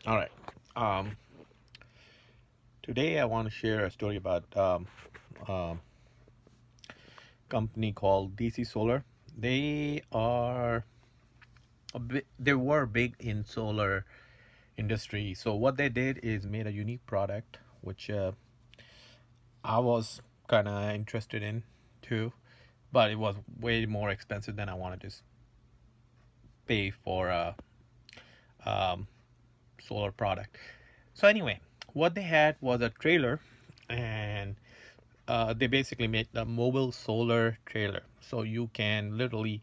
All right. Um, Today I want to share a story about um, company called DC Solar. They are they were big in solar industry. So what they did is made a unique product, which I was kind of interested in too, but it was way more expensive than I wanted to pay for a um, solar product. So anyway, what they had was a trailer, and they basically made a mobile solar trailer. So you can literally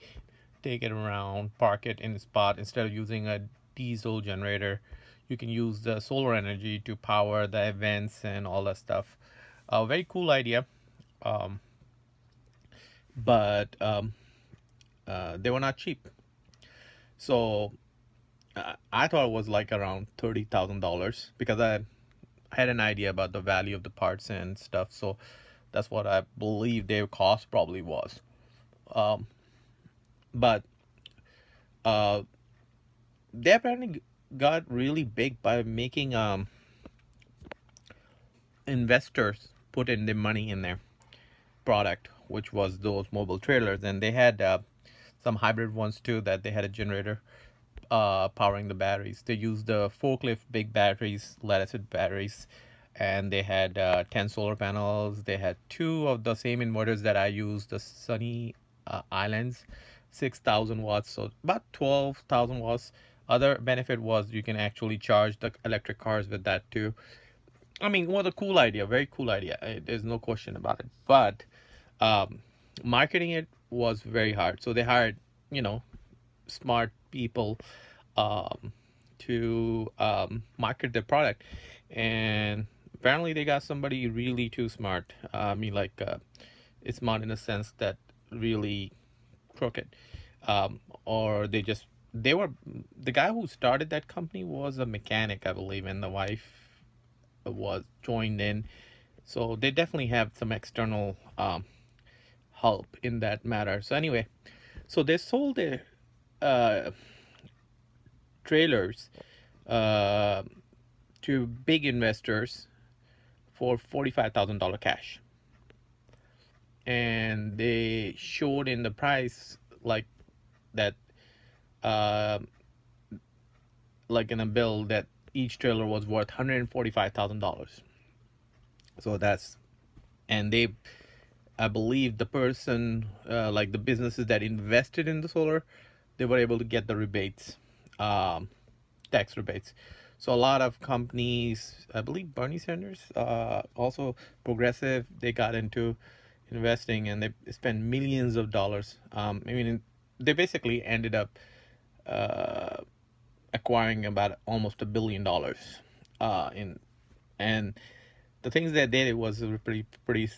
take it around, park it in a spot instead of using a diesel generator. You can use the solar energy to power the events and all that stuff. A very cool idea, um, but they were not cheap. So I thought it was like around $30,000 because I had an idea about the value of the parts and stuff. So that's what I believe their cost probably was. Um, but uh, they apparently got really big by making investors put in their money in their product, which was those mobile trailers, and they had some hybrid ones too that they had a generator powering the batteries. They used the forklift big batteries, lead acid batteries, and they had 10 solar panels. They had two of the same inverters that I use, the Sunny Islands, 6,000 watts, so about 12,000 watts. Other benefit was you can actually charge the electric cars with that too. I mean, what a cool idea, very cool idea. There's no question about it. But um, marketing it was very hard. So they hired, you know, smart people um, to market their product, and apparently they got somebody really too smart. I mean, like it's smart in a sense that really crooked, or they were the guy who started that company was a mechanic, I believe, and the wife was joined in. So they definitely have some external help in that matter. So anyway, so they sold their uh, trailers uh, to big investors for $45,000 cash, and they showed in the price like that, uh, like in a bill that each trailer was worth $145,000. So that's and they I believe the person, like the businesses that invested in the solar, they were able to get the rebates, um, tax rebates. So a lot of companies, I believe Bernie Sanders, also progressive, they got into investing and they spent millions of dollars. I mean, they basically ended up uh, acquiring about almost $1 billion in and the things they did, it was pretty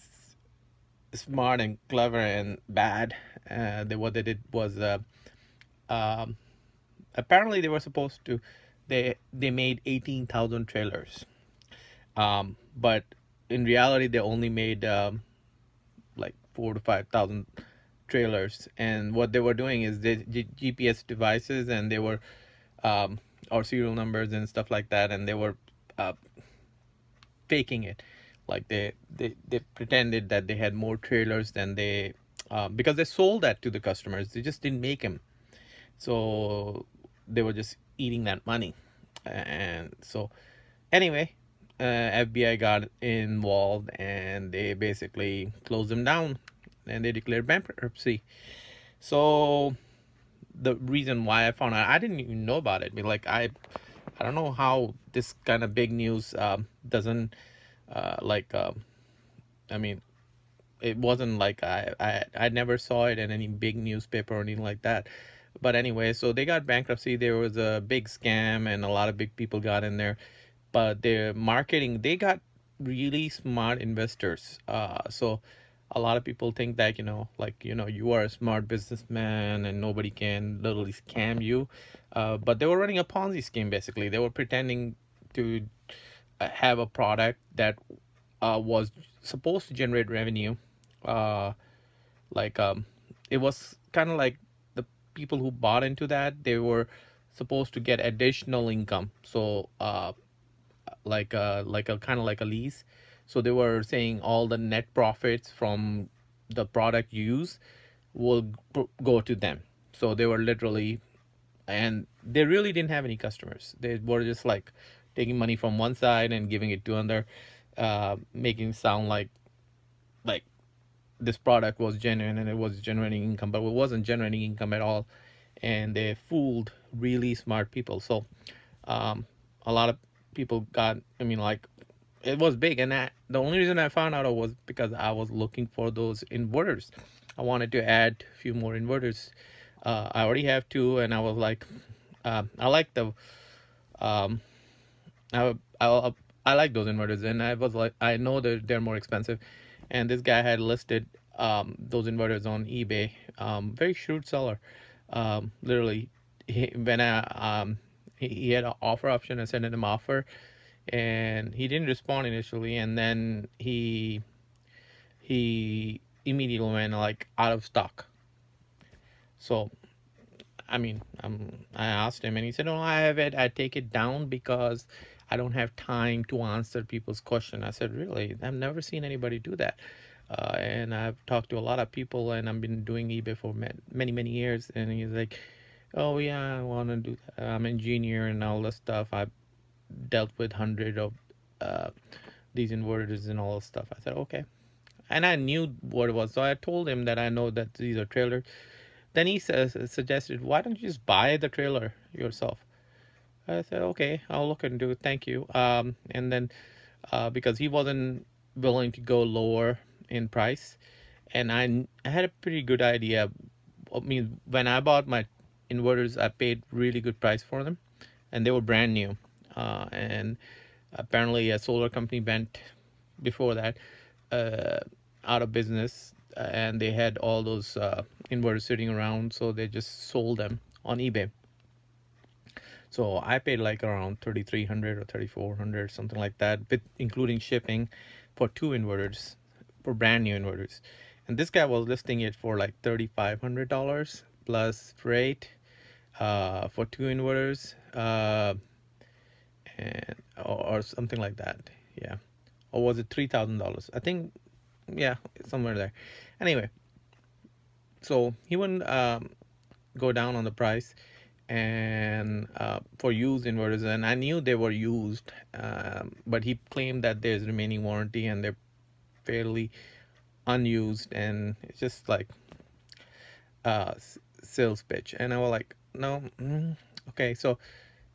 smart and clever and bad. What they did was um, apparently they were supposed to they made 18,000 trailers, but in reality they only made like 4 to 5 thousand trailers. And what they were doing is they GPS devices, and they were or serial numbers and stuff like that, and they were uh, faking it. Like they pretended that they had more trailers than they because they sold that to the customers. They just didn't make them, so they were just eating that money. And so anyway, FBI got involved, and they basically closed them down, and they declared bankruptcy. So the reason why I found out, I didn't even know about it. I mean, like I don't know how this kind of big news doesn't like I mean, it wasn't like I never saw it in any big newspaper or anything like that. But anyway, so they got bankruptcy. There was a big scam, and a lot of big people got in there. But their marketing, they got really smart investors. So a lot of people think that, like, you are a smart businessman and nobody can literally scam you. But they were running a Ponzi scheme, basically. They were pretending to have a product that was supposed to generate revenue. Uh, like it was kind of like the people who bought into that, they were supposed to get additional income. So like a kind of like a lease. So they were saying all the net profits from the product use will go to them. So they were literally, and they really didn't have any customers. They were just like taking money from one side and giving it to another, making it sound like this product was genuine and it was generating income, but it wasn't generating income at all. And they fooled really smart people. So um, a lot of people got, I mean, like, it was big. And the only reason I found out was because I was looking for those inverters. I wanted to add a few more inverters. I already have two, and I was like, I like the um, I, I I like those inverters, and I was like, I know that they're more expensive, and this guy had listed those inverters on eBay. Very shrewd seller. Literally, when he had an offer option, I sent him an offer, and he didn't respond initially, and then he immediately went like out of stock. So I mean, I asked him, and he said, "No, I have it. I take it down because I don't have time to answer people's question." I said, "Really? I've never seen anybody do that." And I've talked to a lot of people, and I've been doing eBay for many years. And he's like, "Oh yeah, I want to do that. I'm an engineer and all this stuff. I've dealt with hundred of uh, these inverters and all this stuff." I said, "Okay." And I knew what it was, so I told him that I know that these are trailers. Then he suggested, "Why don't you just buy the trailer yourself?" I said, "Okay, I'll look into it. Thank you." And then because he wasn't willing to go lower in price, and I had a pretty good idea. I mean, when I bought my inverters, I paid really good price for them, and they were brand new. And apparently, a solar company went before that uh, out of business, and they had all those inverters sitting around, so they just sold them on eBay. So I paid like around 3,300 or 3,400, something like that, with including shipping, for two inverters, for brand new inverters. And this guy was listing it for like $3,500 plus freight for two inverters, and or something like that. Yeah, or was it $3,000? I think, yeah, somewhere there. Anyway, so he wouldn't go down on the price, and for used inverters, and I knew they were used, but he claimed that there's remaining warranty and they're fairly unused, and it's just like sales pitch. And I was like, no. Okay, so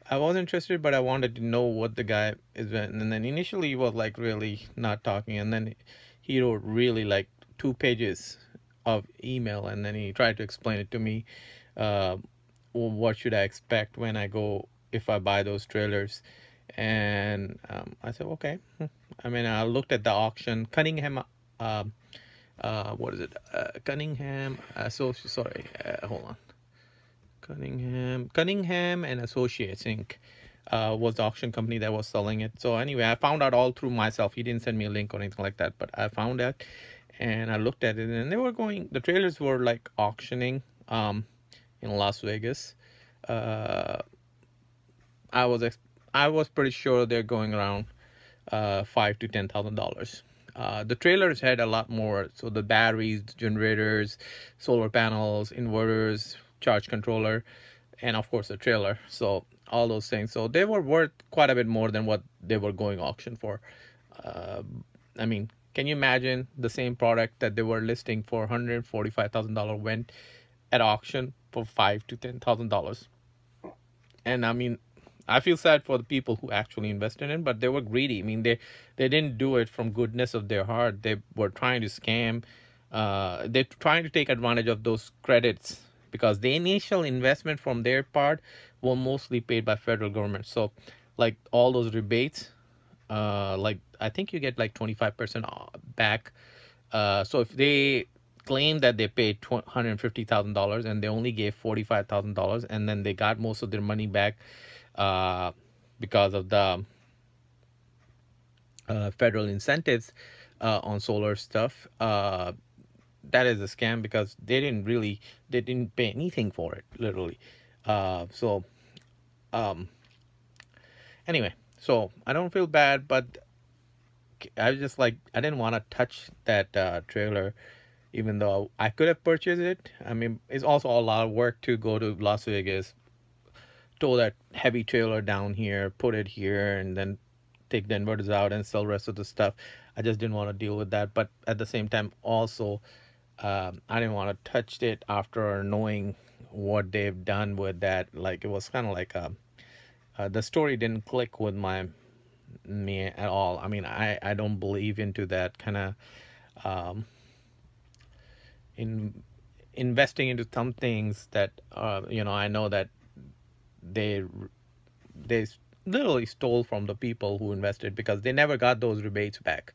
I was interested, but I wanted to know what the guy is doing. And then initially he was like really not talking, and then he wrote really like 2 pages of email, and then he tried to explain it to me. What should I expect when I go, if I buy those trailers? And I said, okay. I mean, I looked at the auction, Cunningham, what is it? Cunningham, so sorry, hold on. Cunningham and Associates Inc. Was the auction company that was selling it. So anyway, I found out all through myself. He didn't send me a link or anything like that, but I found out, and I looked at it, and the trailers were like auctioning in Las Vegas. I was pretty sure they're going around $5,000 to $10,000. The trailers had a lot more, so the batteries, generators, solar panels, inverters, charge controller, and of course the trailer. So all those things. So they were worth quite a bit more than what they were going auction for. I mean, can you imagine the same product that they were listing for $145,000 went at auction for $5,000 to $10,000? And I mean, I feel sad for the people who actually invested in, but they were greedy. I mean, they didn't do it from goodness of their heart. They were trying to scam. They're trying to take advantage of those credits, because the initial investment from their part were mostly paid by federal government. So like all those rebates, like I think you get like 25% back. So if they claim that they paid $150,000 and they only gave $45,000, and then they got most of their money back because of the federal incentives on solar stuff, that is a scam, because they didn't pay anything for it, literally. So um anyway, so I don't feel bad, but I was just like, I didn't want to touch that trailer, even though I could have purchased it. I mean, it's also a lot of work to go to Las Vegas, tow that heavy trailer down here, put it here, and then take the inverters out and sell rest of the stuff. I just didn't want to deal with that. But at the same time, also, I didn't want to touch it after knowing what they've done with that. Like, it was kind of like the story didn't click with me at all. I mean, I don't believe into that kind of um, in investing into some things that I know that they they literally stole from the people who invested, because they never got those rebates back.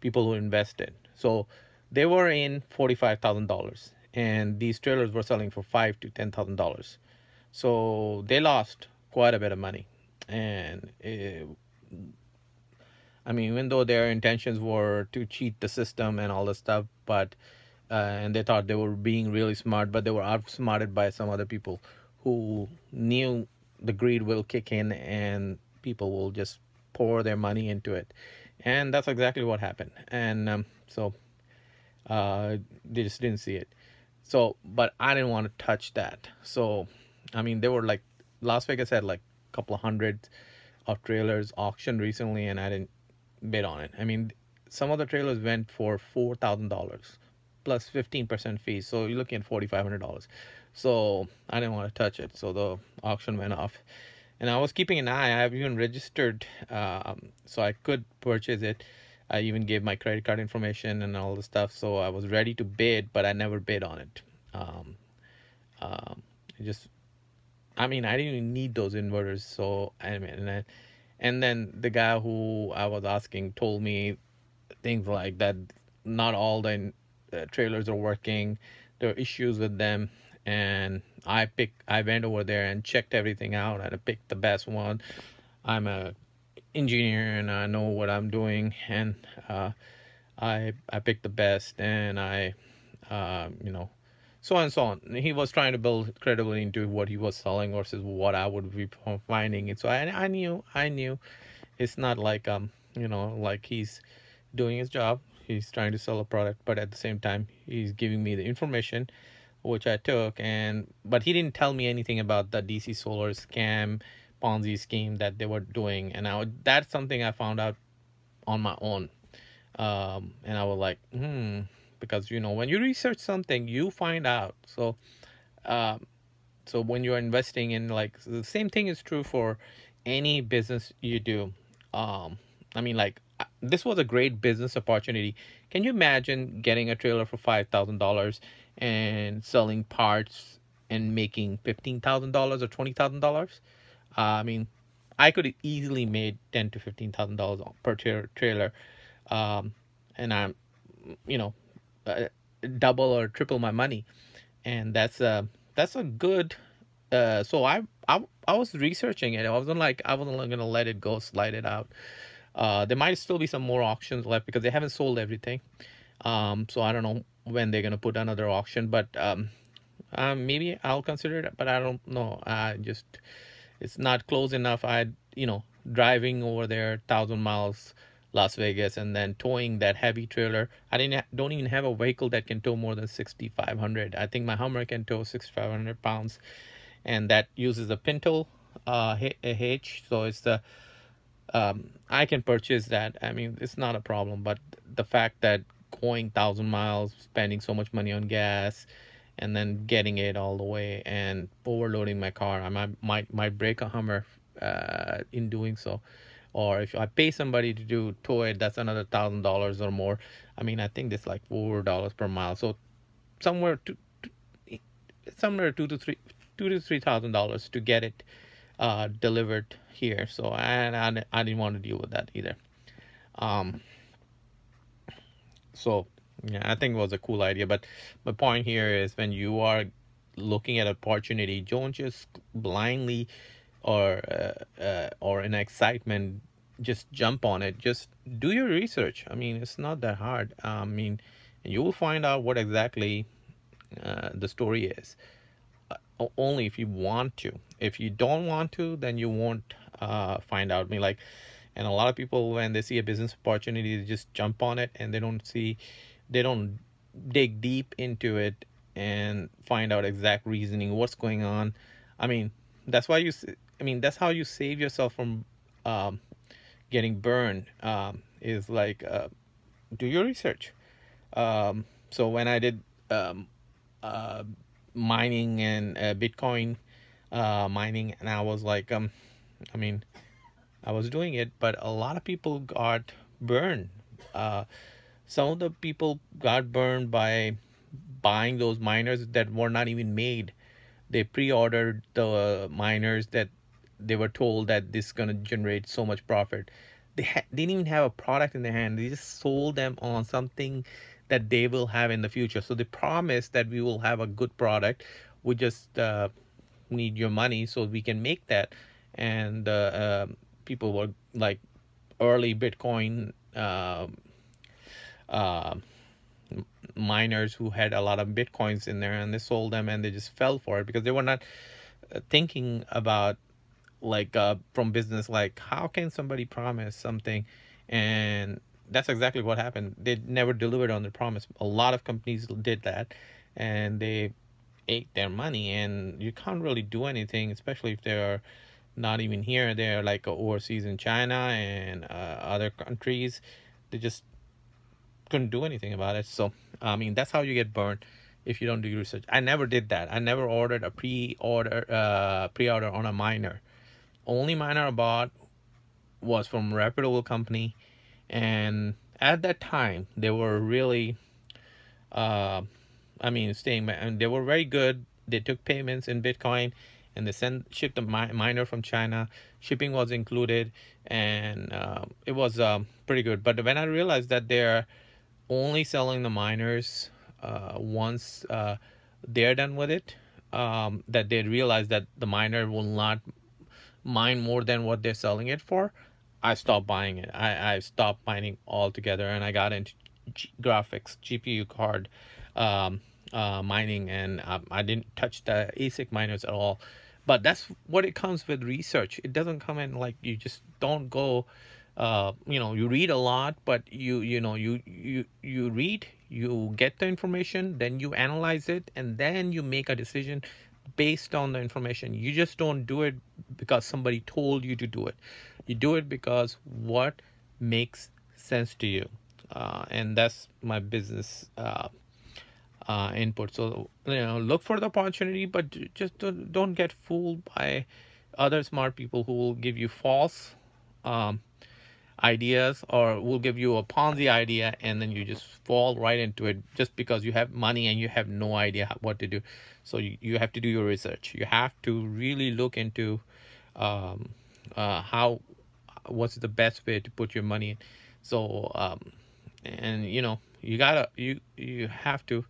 People who invested, so they were in $45,000, and these trailers were selling for $5,000 to $10,000. So they lost quite a bit of money, and I mean, even though their intentions were to cheat the system and all this stuff, but and they thought they were being really smart, but they were outsmarted by some other people who knew the greed will kick in and people will just pour their money into it, and that's exactly what happened. And so they just didn't see it. So, but I didn't want to touch that. So, I mean, they were like, Las Vegas had like a couple of hundred of trailers auctioned recently, and I didn't bid on it. I mean, some of the trailers went for $4,000 plus 15% fees, so you're looking at $4,500. So I didn't want to touch it, so the auction went off, and I was keeping an eye. I have even registered, so I could purchase it. I even gave my credit card information and all the stuff, so I was ready to bid, but I never bid on it. It just, I mean, I didn't even need those inverters. So I mean, and then the guy who I was asking told me things like that. Not all the trailers are working. There are issues with them, and I went over there and checked everything out, and I picked the best one. I'm a engineer and I know what I'm doing, and I picked the best, and I so on and so on. He was trying to build credibility into what he was selling versus what I would be finding it. So I knew it's not like like he's doing his job. He's trying to sell a product, but at the same time he's giving me the information, which I took. And but he didn't tell me anything about the DC solar scam, Ponzi scheme that they were doing. And that's something I found out on my own. And I was like, because when you research something, you find out. So so when you're investing in, like, the same thing is true for any business you do. I mean, like, this was a great business opportunity. Can you imagine getting a trailer for $5,000 and selling parts and making $15,000 or $20,000? I mean, I could easily made $10,000 to $15,000 per trailer, and I'm, you know, uh, double or triple my money, and that's a good. So I was researching it. I wasn't gonna let it go, slide it out. There might still be some more auctions left because they haven't sold everything. So I don't know when they're gonna put another auction, but maybe I'll consider it. But I don't know. It's not close enough. Driving over there 1,000 miles, Las Vegas, and then towing that heavy trailer. Don't even have a vehicle that can tow more than 6,500. I think my Hummer can tow 6,500 pounds, and that uses a Pinto H. So it's the I can purchase that. I mean, it's not a problem. But the fact that going 1,000 miles, spending so much money on gas, and then getting it all the way and overloading my car, I might break a Hummer in doing so. Or if I pay somebody to tow it, that's another $1,000 or more. I mean, I think it's like $4 per mile. So somewhere somewhere $2,000 to $3,000 to get it delivered here. So I didn't want to deal with that either. Um, so yeah, I think it was a cool idea. But my point here is, when you are looking at opportunity, don't just blindly or in excitement just jump on it. Just do your research. I mean, it's not that hard. I mean, you will find out what exactly the story is, only if you want to. If you don't want to, then you won't find out. I mean, like, and a lot of people, when they see a business opportunity, they just jump on it, and they don't dig deep into it and find out exact reasoning, what's going on. I mean, that's why that's how you save yourself from um, getting burned. Is like, do your research. So when I did uh, mining and Bitcoin mining, and I was like, I mean, I was doing it, but a lot of people got burned. Uh, some of the people got burned by buying those miners that were not even made. They pre-ordered the miners that they were told that this is going to generate so much profit. Didn't even have a product in their hand. They just sold them on something that they will have in the future. So they promised that we will have a good product. We just need your money so we can make that. And people were like early Bitcoin uh, miners who had a lot of Bitcoins in there, and they sold them, and they just fell for it because they were not thinking about, like, from business, like, how can somebody promise something, and that's exactly what happened. They never delivered on their promise. A lot of companies did that, and they ate their money, and you can't really do anything, especially if they're not even here. They're like overseas in China and other countries. They just couldn't do anything about it. So I mean, that's how you get burned if you don't do research. I never did that. I never ordered a pre-order on a miner. Only miner I bought was from a reputable company, and at that time they were really staying back, and they were very good. They took payments in Bitcoin, and they shipped a miner from China. Shipping was included, and it was pretty good. But when I realized that they're only selling the miners once they're done with it, that they realize that the miner will not mine more than what they're selling it for, I stopped buying it. I stopped mining altogether, and I got into graphics, GPU card mining, and I didn't touch the ASIC miners at all. But that's what it comes with research. It doesn't come in like you just don't go. You read a lot, but you read, you get the information, then you analyze it, and then you make a decision based on the information. You just don't do it because somebody told you to do it. You do it because what makes sense to you, and that's my business input. So look for the opportunity, but just don't get fooled by other smart people who will give you false ideas, or will give you a Ponzi idea, and then you just fall right into it just because you have money and you have no idea what to do. So you have to do your research. You have to really look into what's the best way to put your money in. So and you have to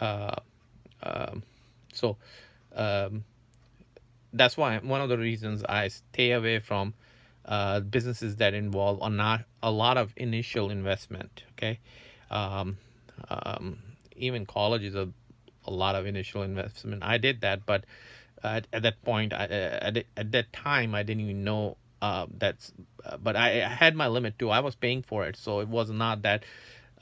uh, um, so that's why one of the reasons I stay away from businesses that involve not a lot of initial investment. Okay, um, even college is a lot of initial investment. I did that, but at that point, at that time, I didn't even know but I had my limit too. I was paying for it, so it was not that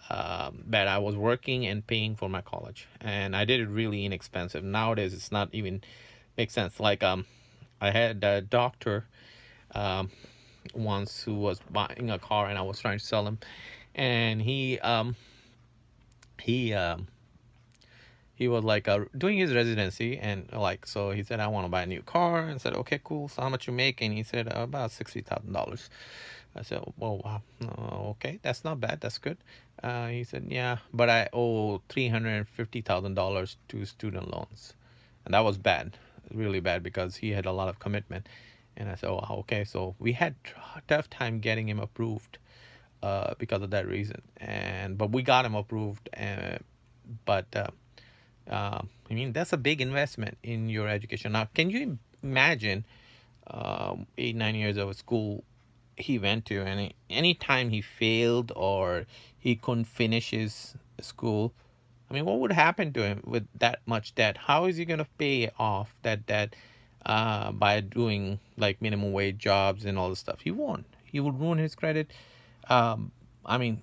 bad. I was working and paying for my college, and I did it really inexpensive. Nowadays, it's not even makes sense. Like I had a doctor once who was buying a car, and I was trying to sell him, and he was like doing his residency, and like, so he said, I want to buy a new car, and said, okay, cool, so how much you make? And he said, about $60,000. I said, well, wow, okay, that's not bad, that's good. He said, yeah, but I owe $350,000 to student loans. And that was bad, really bad, because he had a lot of commitment. And I said, oh, wow, okay. So we had tough time getting him approved because of that reason. But we got him approved. But that's a big investment in your education. Now, can you imagine 8-9 years of school he went to, and any time he failed or he couldn't finish his school, what would happen to him with that much debt? How is he going to pay off that debt by doing like minimum wage jobs and all this stuff. He won't. He will ruin his credit. I mean,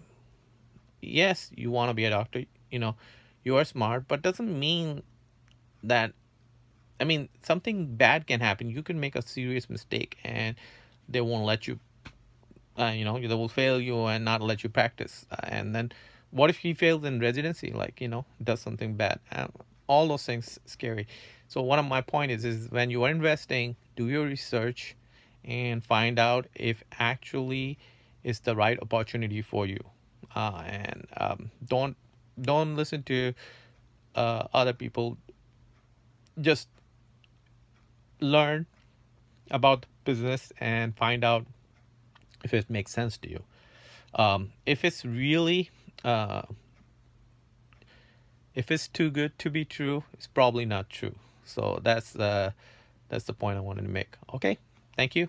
yes, you want to be a doctor, you know, you are smart, but doesn't mean that, I mean, something bad can happen. You can make a serious mistake and they won't let you, you know, they will fail you and not let you practice. And then what if he fails in residency, like, you know, does something bad? All those things scary. So one of my point is when you are investing, do your research and find out if actually it's the right opportunity for you. And don't listen to other people. Just learn about business and find out if it makes sense to you. If it's really if it's too good to be true, it's probably not true. So that's the point I wanted to make. Okay, thank you.